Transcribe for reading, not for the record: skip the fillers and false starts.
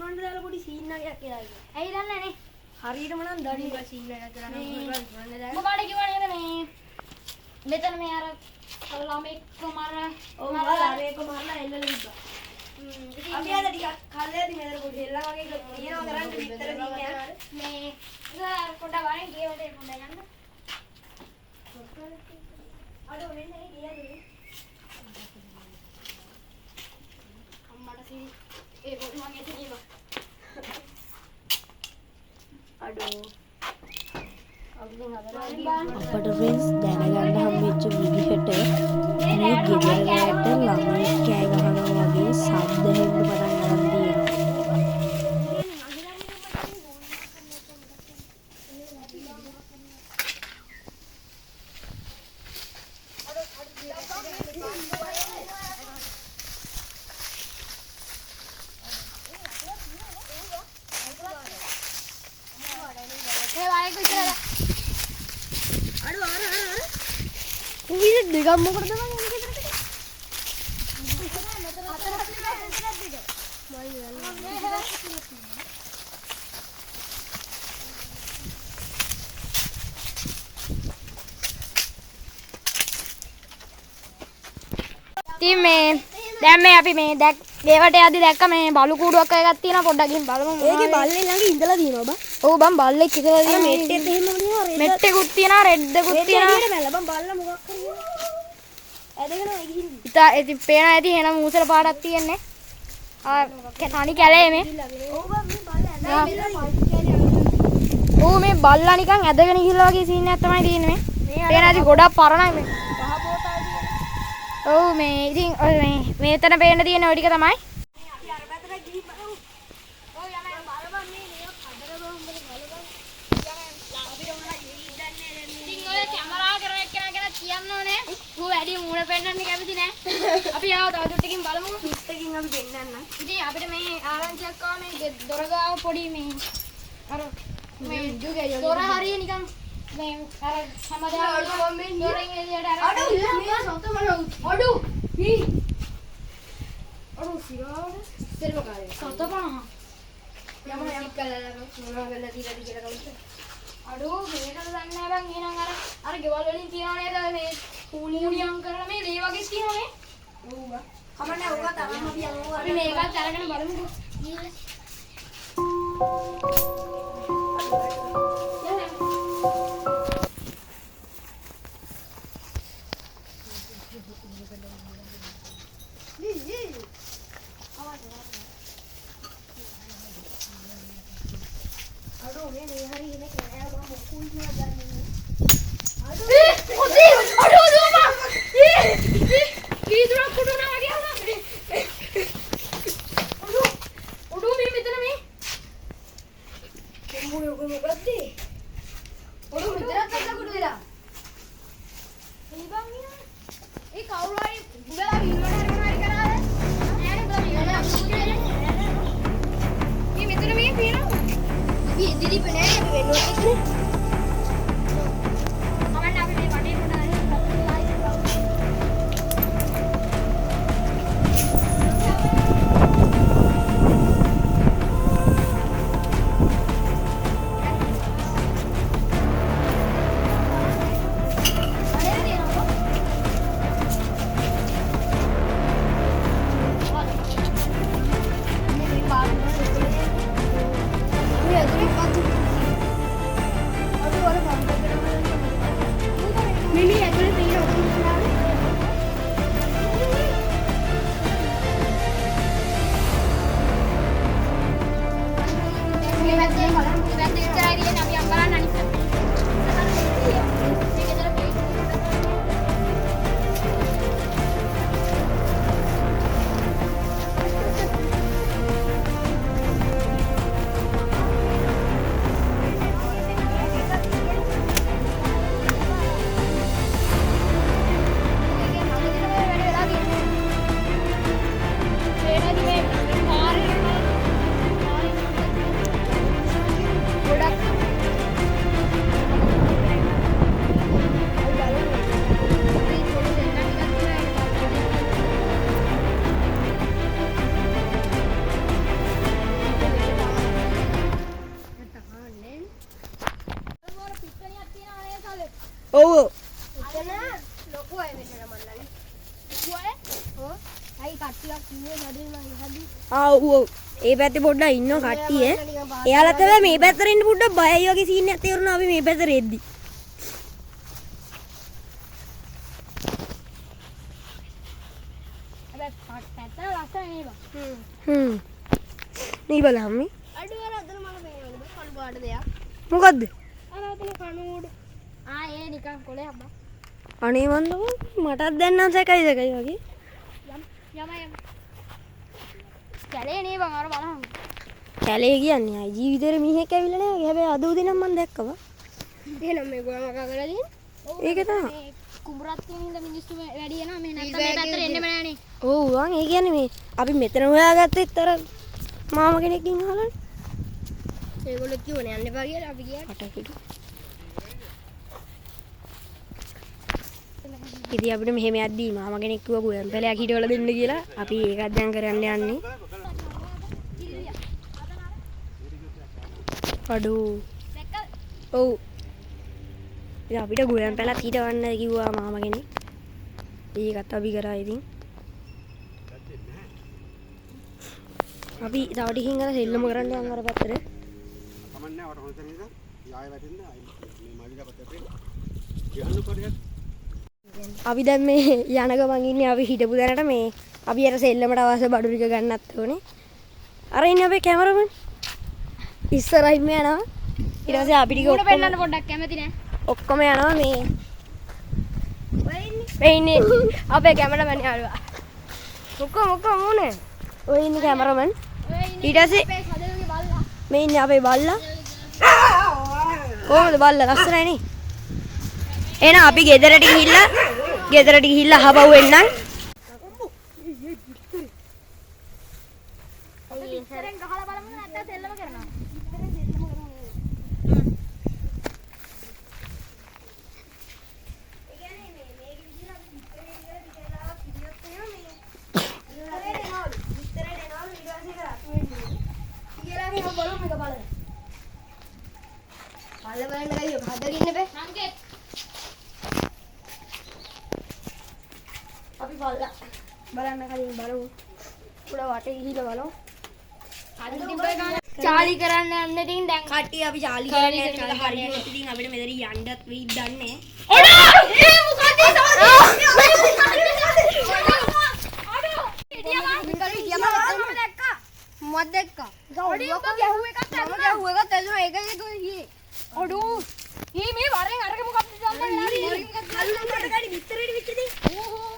Comment දාලා පොඩි scene එකක් කියලා ඉන්නේ. ඇයි දන්නේ නේ? හරියටම නම් දන්නේ සීන් එකක් කියලා නම් මොකද කිව්වා නේද මේ මෙතන මේ අර ළමෙක් මර ඔව් ළමෙක් මරලා එල්ලලා තිබ්බා. අපි අද ටිකක් කල්ලාදී මෙතන පොඩි එල්ලා වගේ කියනවා කරන්න විතර දින්නේ මේ පොඩ්ඩක් වරෙන් ගේවට පොඩ්ඩක් යන්න. අඩෝ මෙන්න ඒ ගියද අම්මට සී ඒ පොඩි මගේ තියෙනවා. අඩෝ අපට ෆ්‍රෙන්ඩ්ස් දැනගන්න හම්බෙච්ච විදිහට මේ ගෙදරට ළමයි කෑ ගහනවා වගේ ශබ්ද හෙන්න පටන් ගන්න තියෙනවා. ඒ වායක ඉතලා අඩෝ අර උවිද දෙකක් මොකටද මම එන්නේ ගෙදරට? ඉතින් මේ දැන් මේ අපි මේ ගෙවට යද්දි දැක්ක මේ බලු කූඩුවක් එකක් තියෙනවා පොඩ්ඩක් ගිහින් බලමු. ඒකේ බල්ලේ ළඟ ඉඳලා තියෙනවා බා. ඔව් බං බල්ලෙක් ඉතලා අර තියෙනවා. මෙට්ටෙත් එහෙම නෙවෙයි රෙඩ්. මෙට්ටෙකුත් තියෙනවා රෙඩ්ඩකුත් තියෙනවා. බැල බං බල්ලා මොකක් කරන්නේ? ඇදගෙන ගිහින් ඉතා ඉතින් පේනවා ඇති එහෙනම් මූසල පාටක් තියෙන්නේ. තනි කැලේ මේ. ඕව මේ බල්ලා ඌ මේ බල්ලා නිකන් ඇදගෙන ගිහලා වගේ සීන් එකක් තමයි තියෙන්නේ මේ. පේන ඇති ගොඩක් පරණයි මේ. ඔව් මේ ඉතින් ඔය මේ මෙතන පේන්න තියෙන ওই ටික තමයි. අපි අර පැත්තට ගිහින් බලමු. ඔව් යමයි බලපන් මේ මේක කඩර බම් බලපන්. ඉතින් ඔය කැමරා කරගෙන කෙනා කියන්න ඕනේ. ඌ වැඩි මූණ පෙන්නන්න කැමති නෑ. අපි ආව තව දුරටකින් බලමු. පිටකින් අපි දෙන්නන්න. ඉතින් අපිට මේ ආරංචියක් ආවා මේ දොර ගාව පොඩි මේ අර මේ දොර හරිය නිකන් මේ අර හැමදාම දොරෙන් එළියට අර අඩෝ මේ සත මන අඩෝ හී අඩෝ සිරාවද සෙල්වකාරය සතපහ යම කලලා මොනවා වෙලා තියලාද කියලා කවුද අඩෝ මේකද දන්නේ නැහැ බං එහෙනම් අර ගෙවල් වලින් තියනවා නේද මේ කූණියම් කරලා මේ ලේ වගේ තියෙනවනේ ඔව් බා කමන්නේ ඔක තමයි අපි යනවා අපි මේකත් අරගෙන බලමුකෝ අඩෝ මේ හරි ඉන්නේ කෑම මොකුල් කියලා ගන්නේ ඔව් එතන ලොකු අය වෙන්න මල්ලනේ. ලොකු අය? ඔව්. අයි කට්ටියක් කිව්වේ නඩේ මං ඉහදී. ආ ඔව් ඒ පැත්තේ පොඩ්ඩක් ඉන්නව කට්ටිය. එයාලා තමයි මේ පැත්තට එන්න පොඩ්ඩක් බයයි වගේ සීන් එකක් තේරුණා අපි මේ පැත්තට එද්දි. හැබැයි පැත්තට ලස්සන නේ බං. නේ බලන්න. අඩු වල අතන මම පේනවා බං කළු පාට දෙයක්. මොකද්ද? අර අතන කණුඩ. ඒ නිකන් කොලයක් බං. අනේ වන්දම මටත් දැන් නම් සැකයි වගේ. යම. කැලේ නේ බං අර බලන්න. කැලේ කියන්නේ අය ජීවිතේට මිනිහෙක් ඇවිල්ලා නෑ. හැබැයි අද උදේ නම් මම දැක්කවා. එහෙනම් මේ ගොඩ මකා කරලා තියෙන්නේ. ඒක තමයි. මේ කුඹරත් තියෙන ඉඳ මිනිස්සු වැඩි යනවා මේ නැත්තම් මේ පැත්තට එන්නෙම නෑනේ. ඔව් වන් ඒ කියන්නේ මේ අපි මෙතන හොයාගත්තෙත් අර මාම කෙනෙක්ගෙන් අහලානේ. ඒගොල්ලෝ කිව්වනේ යන්න එපා කියලා අපි ගියා. අට පිටු. ඉතින් අපිට මෙහෙම යද්දී මාම කෙනෙක් කිව්වා ගුවන් පැලයක් හිටවල දෙන්න කියලා. අපි ඒකත් දැන් කරන්න යන්නේ. අඩෝ. ඔව්. ඉතින් අපිට ගුවන් පැලක් හිටවන්න කිව්වා මාම කෙනෙක්. ඒකත් අපි කරා ඉතින්. අපි තව ටිකකින් අර සෙල්ලම කරන්න යන අර පැත්තට. කමන්නේ අර හොඳ තැන ඉඳන් යාය වැටෙන්න මේ මල්ලිලා පැත්තට යන්න පොඩ්ඩක්. අපි දැන් මේ යන ගමන් ඉන්නේ අපි හිටපු දැනට මේ අපි අර සෙල්ලමට අවශ්‍ය බඩු ටික ගන්නත් ඕනේ. අර ඉන්නේ අපේ කැමරමන්. ඉස්සරහින්ම යනවා. ඊට පස්සේ අපි ටික උඩ පෙන්නන්න පොඩ්ඩක් කැමති නෑ. ඔක්කොම යනවා මේ. මේ ඉන්නේ අපේ කැමරාමෑන් යාළුවා. මොකෝ මොනේ? ඔය ඉන්නේ කැමරමන්. ඊට පස්සේ අපේ සදේගේ බල්ලා. මේ ඉන්නේ අපේ බල්ලා. කොහොමද බල්ලා ලස්සනයි නේ? එහෙනම් අපි ගෙදරට ගිහිල්ලා අහපහුව එන්නම්. ඉස්සරෙන් ගහලා බලමු නැත්නම් සෙල්ලම කරනවා. අපි බලන්න කලින් බලමු. උඩ වටේ ගිහිල්ලා බලමු. චාලි කරන්න යන්න ඉතින් දැන් කට්ටිය අපි චාලි කරන්නේ නැහැ. හරියට ඉතින් අපිට මෙතන යන්නත් වෙයි දන්නේ. මොකද දැක්කා ඔඩියෝ ගැහුව එකක් තැදුනා ඒක ගියේ ඔඩෝ මේ වරෙන් අරගෙන මොකක්ද දැම්මේ කල්ලුකට ගඩි විතරේ විච්චදී. ඕහෝ